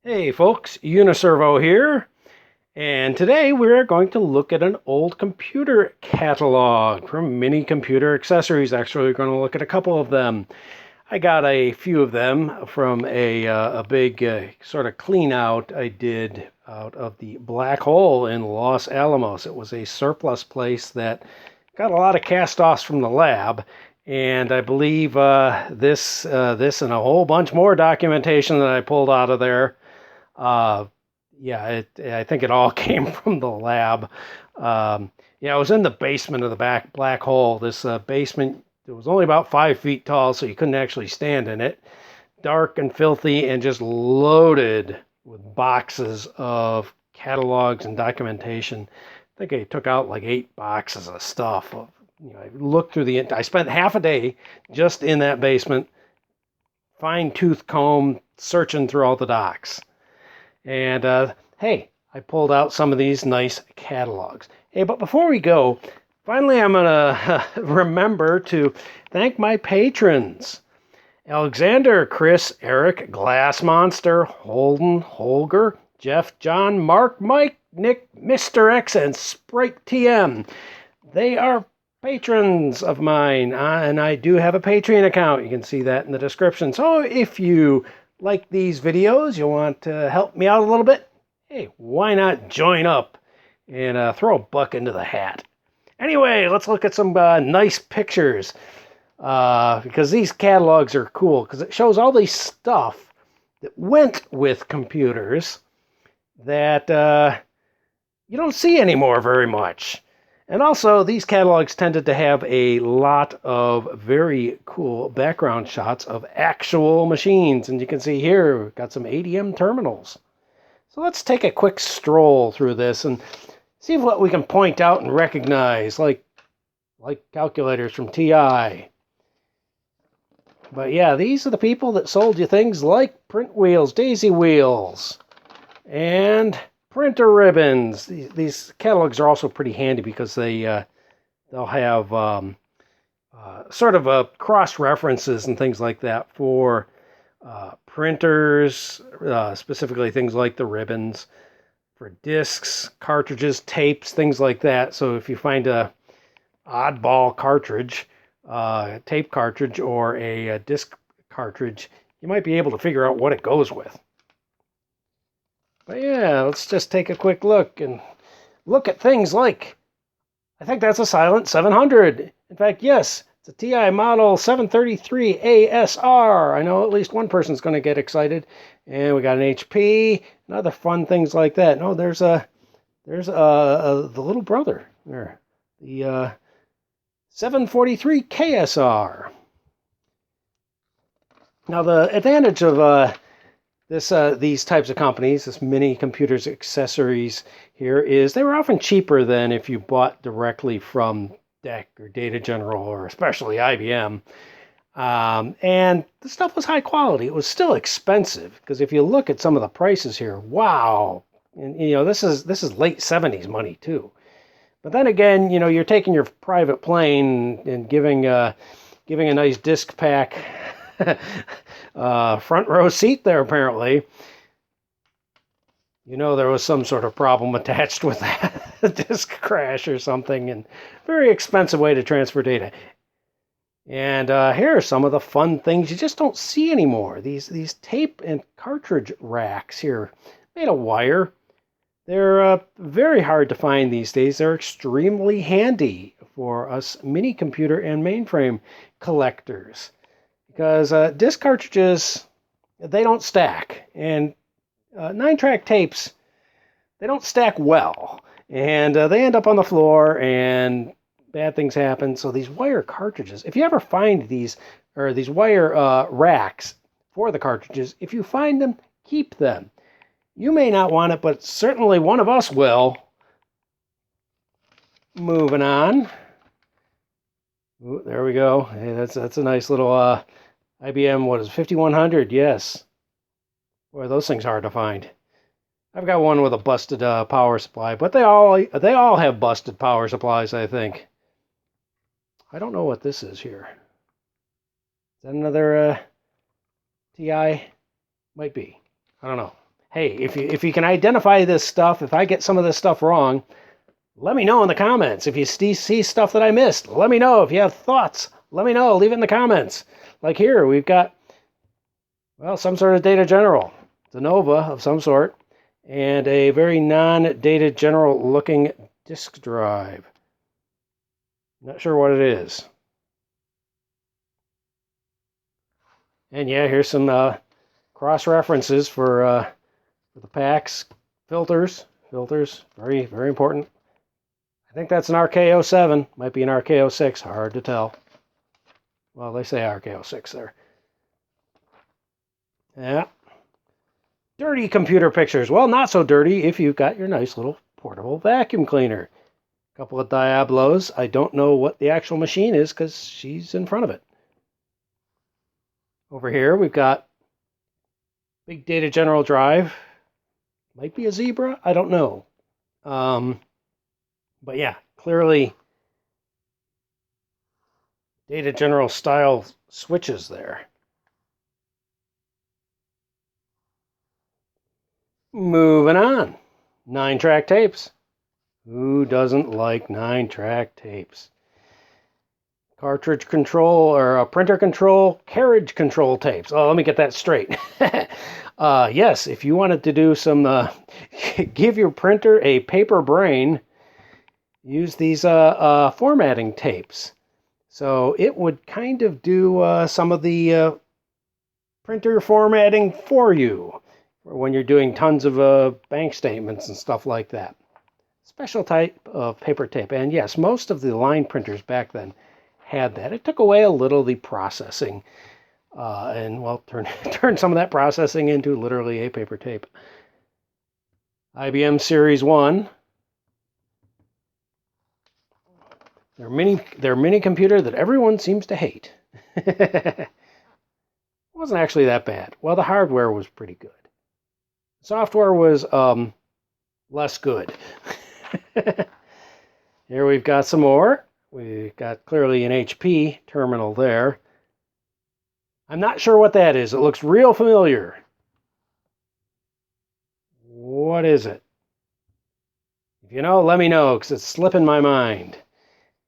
Hey folks, Uniservo here, and today we're going to look at an old computer catalog from Minicomputer Accessories. Actually, we're going to look at a couple of them. I got a few of them from a big sort of clean out I did out of the Black Hole in Los Alamos. It was a surplus place that got a lot of cast-offs from the lab, and I believe this and a whole bunch more documentation that I pulled out of there. Uh, yeah, I think it all came from the lab. Yeah, I was in the basement of the black hole. This basement, it was only about 5 feet tall, so you couldn't actually stand in it. Dark and filthy and just loaded with boxes of catalogs and documentation. I think I took out like 8 boxes of stuff. I looked through I spent half a day just in that basement, fine-tooth comb, searching through all the docs. And hey, I pulled out some of these nice catalogs. Hey, but before we go, finally I'm going to remember to thank my patrons. Alexander, Chris, Eric, Glass Monster, Holden, Holger, Jeff, John, Mark, Mike, Nick, Mr. X, and Sprite TM. They are patrons of mine, and I do have a Patreon account. You can see that in the description. So if you like these videos, you want to help me out a little bit, hey, why not join up and throw a buck into the hat? Anyway, let's look at some nice pictures because these catalogs are cool because it shows all these stuff that went with computers that you don't see anymore very much. And also, these catalogs tended to have a lot of very cool background shots of actual machines. And you can see here, we've got some ADM terminals. So let's take a quick stroll through this and see what we can point out and recognize, like calculators from TI. But yeah, these are the people that sold you things like print wheels, daisy wheels, and printer ribbons. These catalogs are also pretty handy because they'll have sort of cross references and things like that for printers, specifically things like the ribbons, for discs, cartridges, tapes, things like that. So if you find a oddball cartridge, tape cartridge, or a disc cartridge, you might be able to figure out what it goes with. But yeah, let's just take a quick look and look at things like, I think that's a Silent 700. In fact, yes, it's a TI model 733 ASR. I know at least one person's going to get excited. And we got an HP and other fun things like that. No, there's the little brother there, the 743 KSR. Now the advantage of these types of companies, this Minicomputer Accessories here, is they were often cheaper than if you bought directly from DEC or Data General or especially IBM. And the stuff was high quality. It was still expensive because if you look at some of the prices here, wow, and this is late 70s money too. But then again, you're taking your private plane and giving a nice disc pack front row seat there, apparently. There was some sort of problem attached with that, a disk crash or something, and very expensive way to transfer data. And here are some of the fun things you just don't see anymore. These tape and cartridge racks here, made of wire. They're very hard to find these days. They're extremely handy for us mini computer and mainframe collectors. Because disc cartridges, they don't stack. And 9-track tapes, they don't stack well. And they end up on the floor and bad things happen. So these wire cartridges, if you ever find these wire racks for the cartridges, if you find them, keep them. You may not want it, but certainly one of us will. Moving on. Ooh, there we go. Hey, that's a nice little IBM, what is it, 5100? Yes. Boy, those things are hard to find. I've got one with a busted power supply, but they all have busted power supplies, I think. I don't know what this is here. Is that another TI? Might be. I don't know. hey, if you can identify this stuff, if I get some of this stuff wrong, let me know in the comments. If you see stuff that I missed, let me know. If you have thoughts, let me know. Leave it in the comments. Like here, we've got, well, some sort of Data General. It's a Nova of some sort. And a very non-Data General looking disk drive. Not sure what it is. And yeah, here's some cross-references for the packs. Filters, very, very important. I think that's an RK07. Might be an RK06, hard to tell. Well, they say RK06 there. Yeah. Dirty computer pictures. Well, not so dirty if you've got your nice little portable vacuum cleaner. A couple of Diablos. I don't know what the actual machine is because she's in front of it. Over here, we've got big Data General drive. Might be a Zebra. I don't know. But yeah, clearly Data General style switches there. Moving on. 9-track tapes. Who doesn't like 9-track tapes? Cartridge control or printer control, carriage control tapes. Oh, let me get that straight. Yes, if you wanted to do some, give your printer a paper brain, use these formatting tapes. So it would kind of do some of the printer formatting for you when you're doing tons of bank statements and stuff like that. Special type of paper tape. And yes, most of the line printers back then had that. It took away a little of the processing and, well, turned some of that processing into literally a paper tape. IBM Series 1. Their mini computer that everyone seems to hate. It wasn't actually that bad. Well, the hardware was pretty good. Software was less good. Here we've got some more. We've got clearly an HP terminal there. I'm not sure what that is. It looks real familiar. What is it? If you know, let me know, because it's slipping my mind.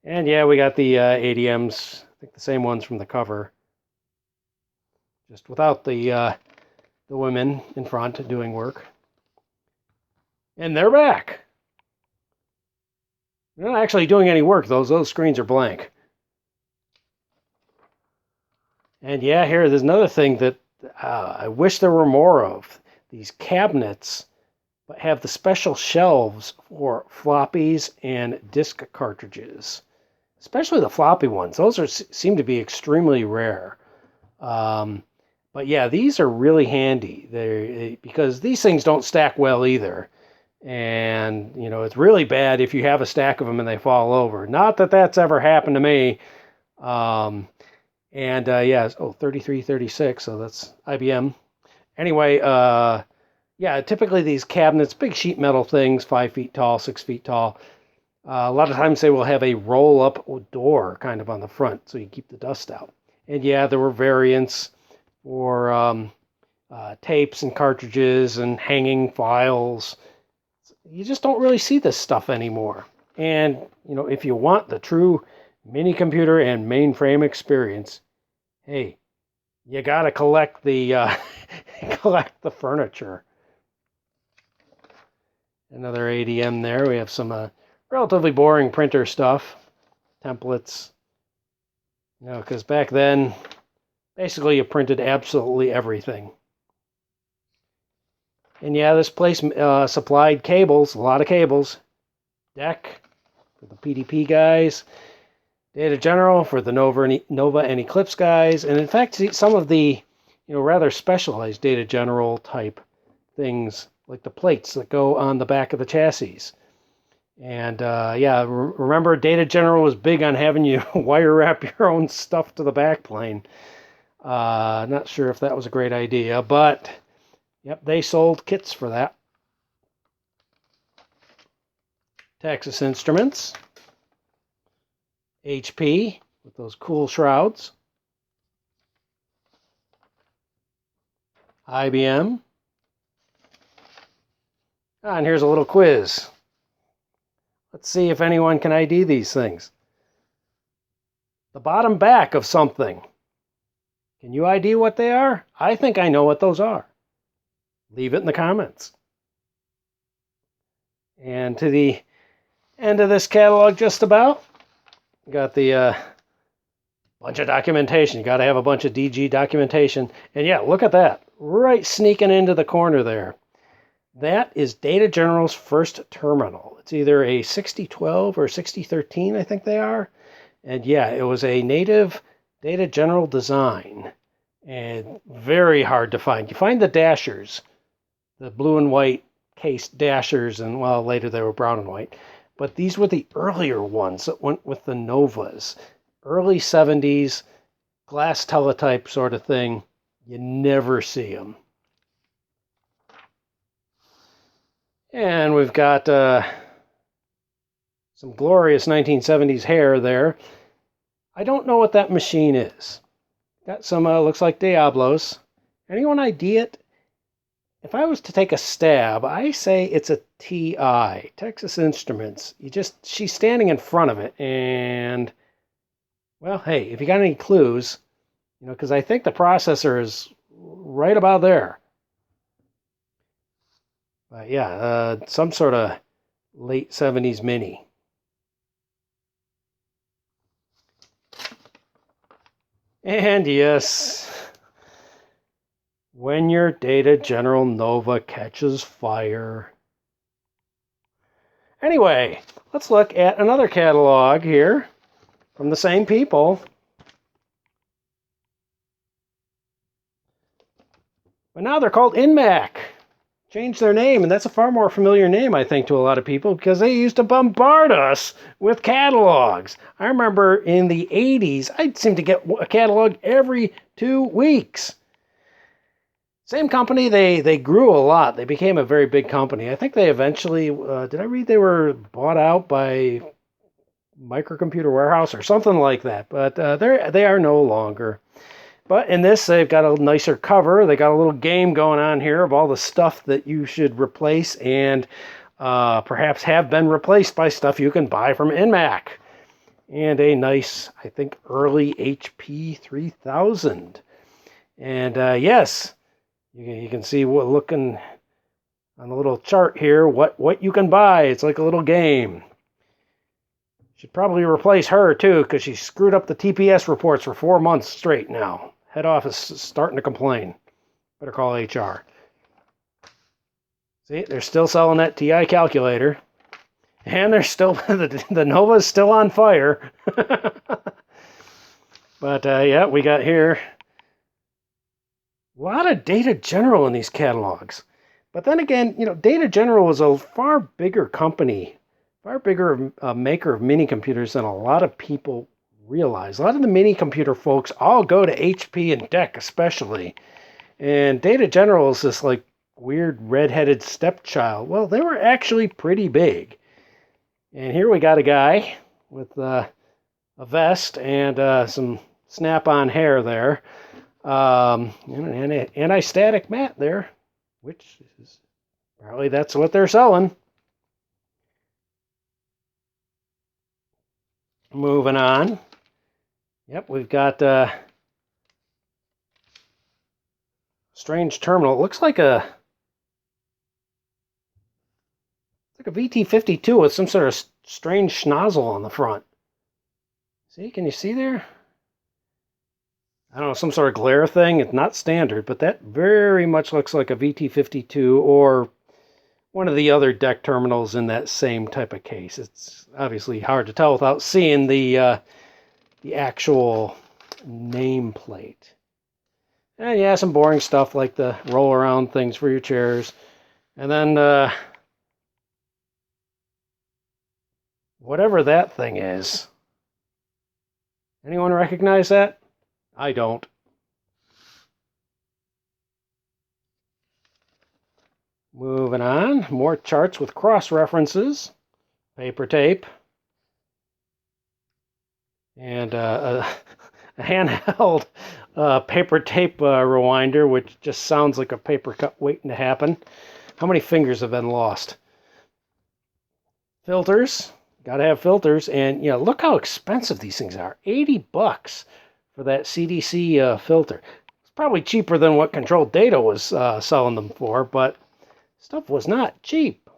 And yeah, we got the ADMs. I think the same ones from the cover. Just without the women in front doing work. And they're back. They're not actually doing any work. Those screens are blank. And yeah, there's another thing that I wish there were more of. These cabinets, but have the special shelves for floppies and disk cartridges. Especially the floppy ones. Those seem to be extremely rare. But yeah, these are really handy. Because these things don't stack well either. And, you know, it's really bad if you have a stack of them and they fall over. Not that that's ever happened to me. Yeah, 3336, so that's IBM. Anyway, yeah, typically these cabinets, big sheet metal things, 5 feet tall, 6 feet tall. A lot of times they will have a roll-up door kind of on the front so you keep the dust out. And yeah, there were variants for tapes and cartridges and hanging files. You just don't really see this stuff anymore. And, you know, if you want the true mini computer and mainframe experience, hey, you gotta collect the furniture. Another ADM there. We have some relatively boring printer stuff, templates. You know, because back then, basically you printed absolutely everything. And yeah, this place supplied cables, a lot of cables. DEC for the PDP guys. Data General for the Nova and Eclipse guys. And in fact, some of the, you know, rather specialized Data General type things, like the plates that go on the back of the chassis. And yeah, remember Data General was big on having you wire wrap your own stuff to the backplane. Not sure if that was a great idea, but yep, they sold kits for that. Texas Instruments. HP with those cool shrouds. IBM. And here's a little quiz. Let's see if anyone can ID these things. The bottom back of something. Can you ID what they are? I think I know what those are. Leave it in the comments. And to the end of this catalog just about, got the bunch of documentation. You got to have a bunch of DG documentation. And yeah, look at that. Right sneaking into the corner there. That is Data General's first terminal. It's either a 6012 or 6013, I think they are. And yeah, it was a native Data General design. And very hard to find. You find the dashers, the blue and white case dashers, and well, later they were brown and white. But these were the earlier ones that went with the Novas. Early 70s, glass teletype sort of thing. You never see them. And we've got some glorious 1970s hair there. I don't know what that machine is. Got some, looks like Diablos. Anyone ID it? If I was to take a stab, I say it's a TI, Texas Instruments. She's standing in front of it, and, well, hey, if you got any clues, because I think the processor is right about there. But yeah, some sort of late 70s Mini. And yes, when your Data General Nova catches fire. Anyway, let's look at another catalog here from the same people. But now they're called Inmac. Changed their name, and that's a far more familiar name, I think, to a lot of people, because they used to bombard us with catalogs. I remember in the 80s, I'd seem to get a catalog every 2 weeks. Same company, they grew a lot. They became a very big company. I think they eventually, did I read they were bought out by Microcomputer Warehouse or something like that, but they are no longer. But in this, they've got a nicer cover. They got a little game going on here of all the stuff that you should replace and perhaps have been replaced by stuff you can buy from Inmac. And a nice, I think, early HP 3000. And yes, you can see what looking on the little chart here, what you can buy. It's like a little game. Should probably replace her, too, because she screwed up the TPS reports for 4 months straight now. Head office is starting to complain. Better call HR. See, they're still selling that TI calculator. And they're still, the Nova's still on fire. But yeah, we got here a lot of Data General in these catalogs. But then again, Data General was a far bigger company, far bigger maker of mini computers than a lot of people realize. A lot of the mini computer folks all go to HP and DEC especially. And Data General is this like weird red-headed stepchild. Well, they were actually pretty big. And here we got a guy with a vest and some snap-on hair there. And an anti-static mat there, which is probably that's what they're selling. Moving on. Yep, we've got strange terminal. It looks like a VT52 with some sort of strange schnozzle on the front. See, can you see there? I don't know, some sort of glare thing. It's not standard, but that very much looks like a VT52 or one of the other DEC terminals in that same type of case. It's obviously hard to tell without seeing the actual nameplate. And yeah, some boring stuff like the roll around things for your chairs. And then whatever that thing is. Anyone recognize that? I don't. Moving on, more charts with cross-references, paper tape, and a handheld paper tape rewinder, which just sounds like a paper cut waiting to happen. How many fingers have been lost? Filters. Got to have filters. And, you know, look how expensive these things are. $80 for that CDC filter. It's probably cheaper than what Controlled Data was selling them for, but stuff was not cheap.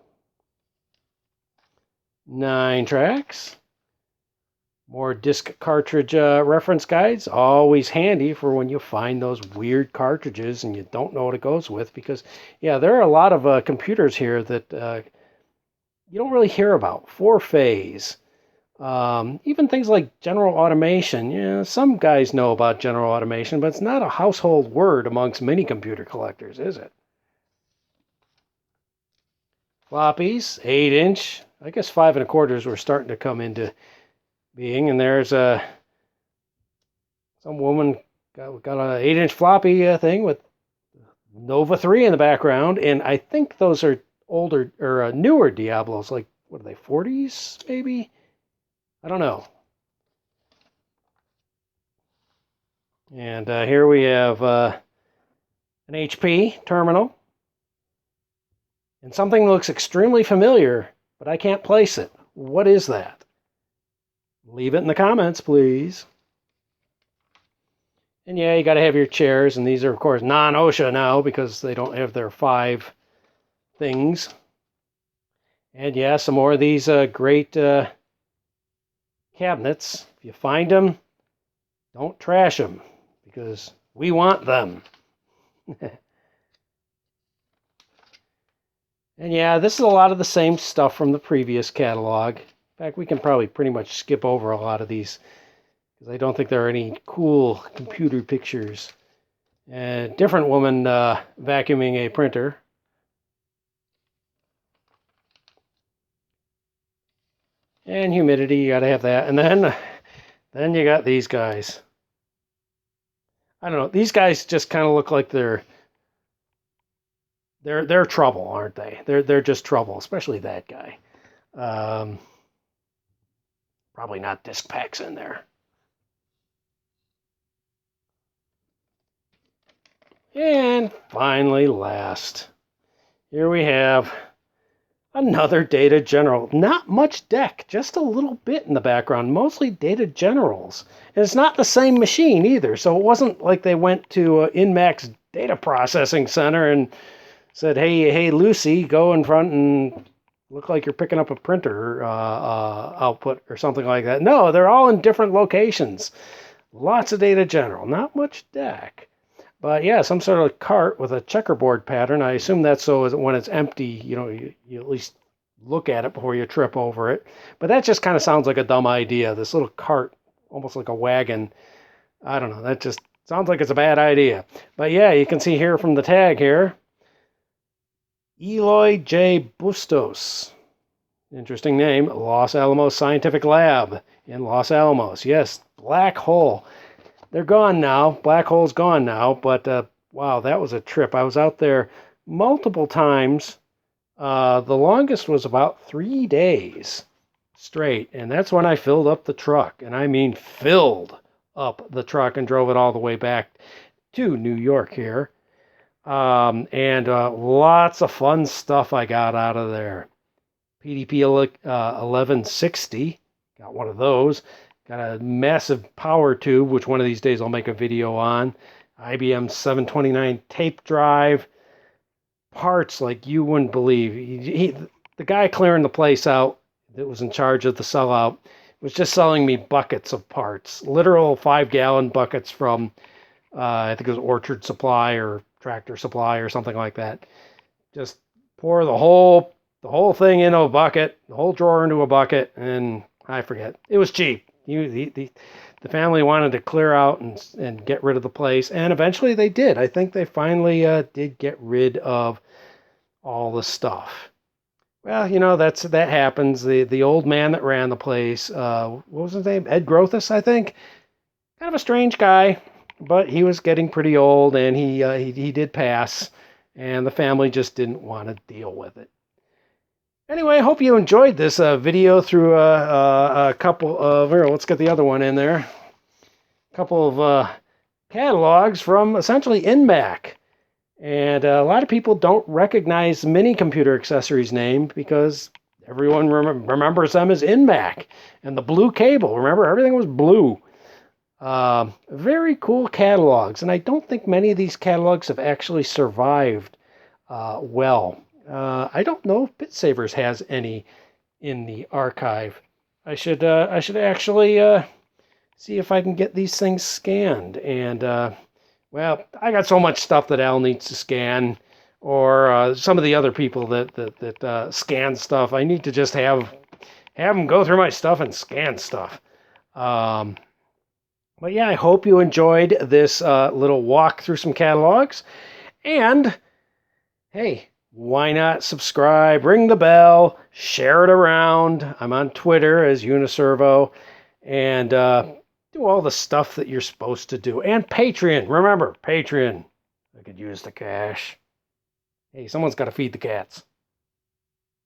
9 tracks. More disc cartridge reference guides. Always handy for when you find those weird cartridges and you don't know what it goes with. Because, yeah, there are a lot of computers here that you don't really hear about. 4-phase. Even things like general automation. Yeah, some guys know about general automation, but it's not a household word amongst mini computer collectors, is it? Floppies, 8-inch. I guess 5 1/4s were starting to come into being, and there's some woman got an 8-inch floppy thing with Nova 3 in the background, and I think those are older or newer Diablos, like what are they, 40s maybe? I don't know. And here we have an HP terminal, and something that looks extremely familiar, but I can't place it. What is that? Leave it in the comments, please. And yeah, you got to have your chairs, and these are, of course, non-OSHA now because they don't have their 5 things. And yeah, some more of these great cabinets. If you find them, don't trash them because we want them. And yeah, this is a lot of the same stuff from the previous catalog. In fact, we can probably pretty much skip over a lot of these because I don't think there are any cool computer pictures. Different woman vacuuming a printer. And humidity, you got to have that. And then you got these guys. I don't know. These guys just kind of look like they're trouble, aren't they? They're just trouble, especially that guy. Probably not disc packs in there. And finally, last, here we have another Data General. Not much deck, just a little bit in the background, mostly Data Generals. And it's not the same machine either, so it wasn't like they went to Inmac's data processing center and said, hey, Lucy, go in front and look like you're picking up a printer output or something like that. No, they're all in different locations. Lots of Data General, not much deck. But yeah, some sort of cart with a checkerboard pattern. I assume that's so when it's empty, you at least look at it before you trip over it. But that just kind of sounds like a dumb idea. This little cart, almost like a wagon. I don't know. That just sounds like it's a bad idea. But yeah, you can see here from the tag here, Eloy J. Bustos. Interesting name. Los Alamos Scientific Lab in Los Alamos. Yes, black hole. They're gone now. Black hole's gone now. But wow, that was a trip. I was out there multiple times. The longest was about 3 days straight. And that's when I filled up the truck. And I mean filled up the truck and drove it all the way back to New York here. And lots of fun stuff I got out of there. PDP 1160. Got one of those. Got a massive power tube, which one of these days I'll make a video on. IBM 729 tape drive. Parts like you wouldn't believe. The guy clearing the place out that was in charge of the sellout was just selling me buckets of parts. Literal 5-gallon buckets from, I think it was Orchard Supply or Tractor Supply or something like that. Just pour the whole thing into a bucket, the whole drawer into a bucket, and I forget. It was cheap. The family wanted to clear out and get rid of the place, and eventually they did. I think they finally did get rid of all the stuff. Well, that happens. The old man that ran the place, what was his name? Ed Grothus, I think. Kind of a strange guy, but he was getting pretty old, and he did pass, and the family just didn't want to deal with it. Anyway, I hope you enjoyed this video through a couple of, let's get the other one in there. A couple of catalogs from essentially Inmac. And a lot of people don't recognize Minicomputer Accessories name because everyone remembers them as Inmac. And the blue cable, remember, everything was blue. Very cool catalogs, and I don't think many of these catalogs have actually survived well. I don't know if BitSavers has any in the archive. I should actually see if I can get these things scanned. And well, I got so much stuff that Al needs to scan, or some of the other people that scan stuff. I need to just have them go through my stuff and scan stuff. But yeah, I hope you enjoyed this little walk through some catalogs. And hey, why not subscribe, ring the bell, share it around. I'm on Twitter as Uniservo, and do all the stuff that you're supposed to do. And Patreon, remember, Patreon. I could use the cash. Hey, someone's got to feed the cats.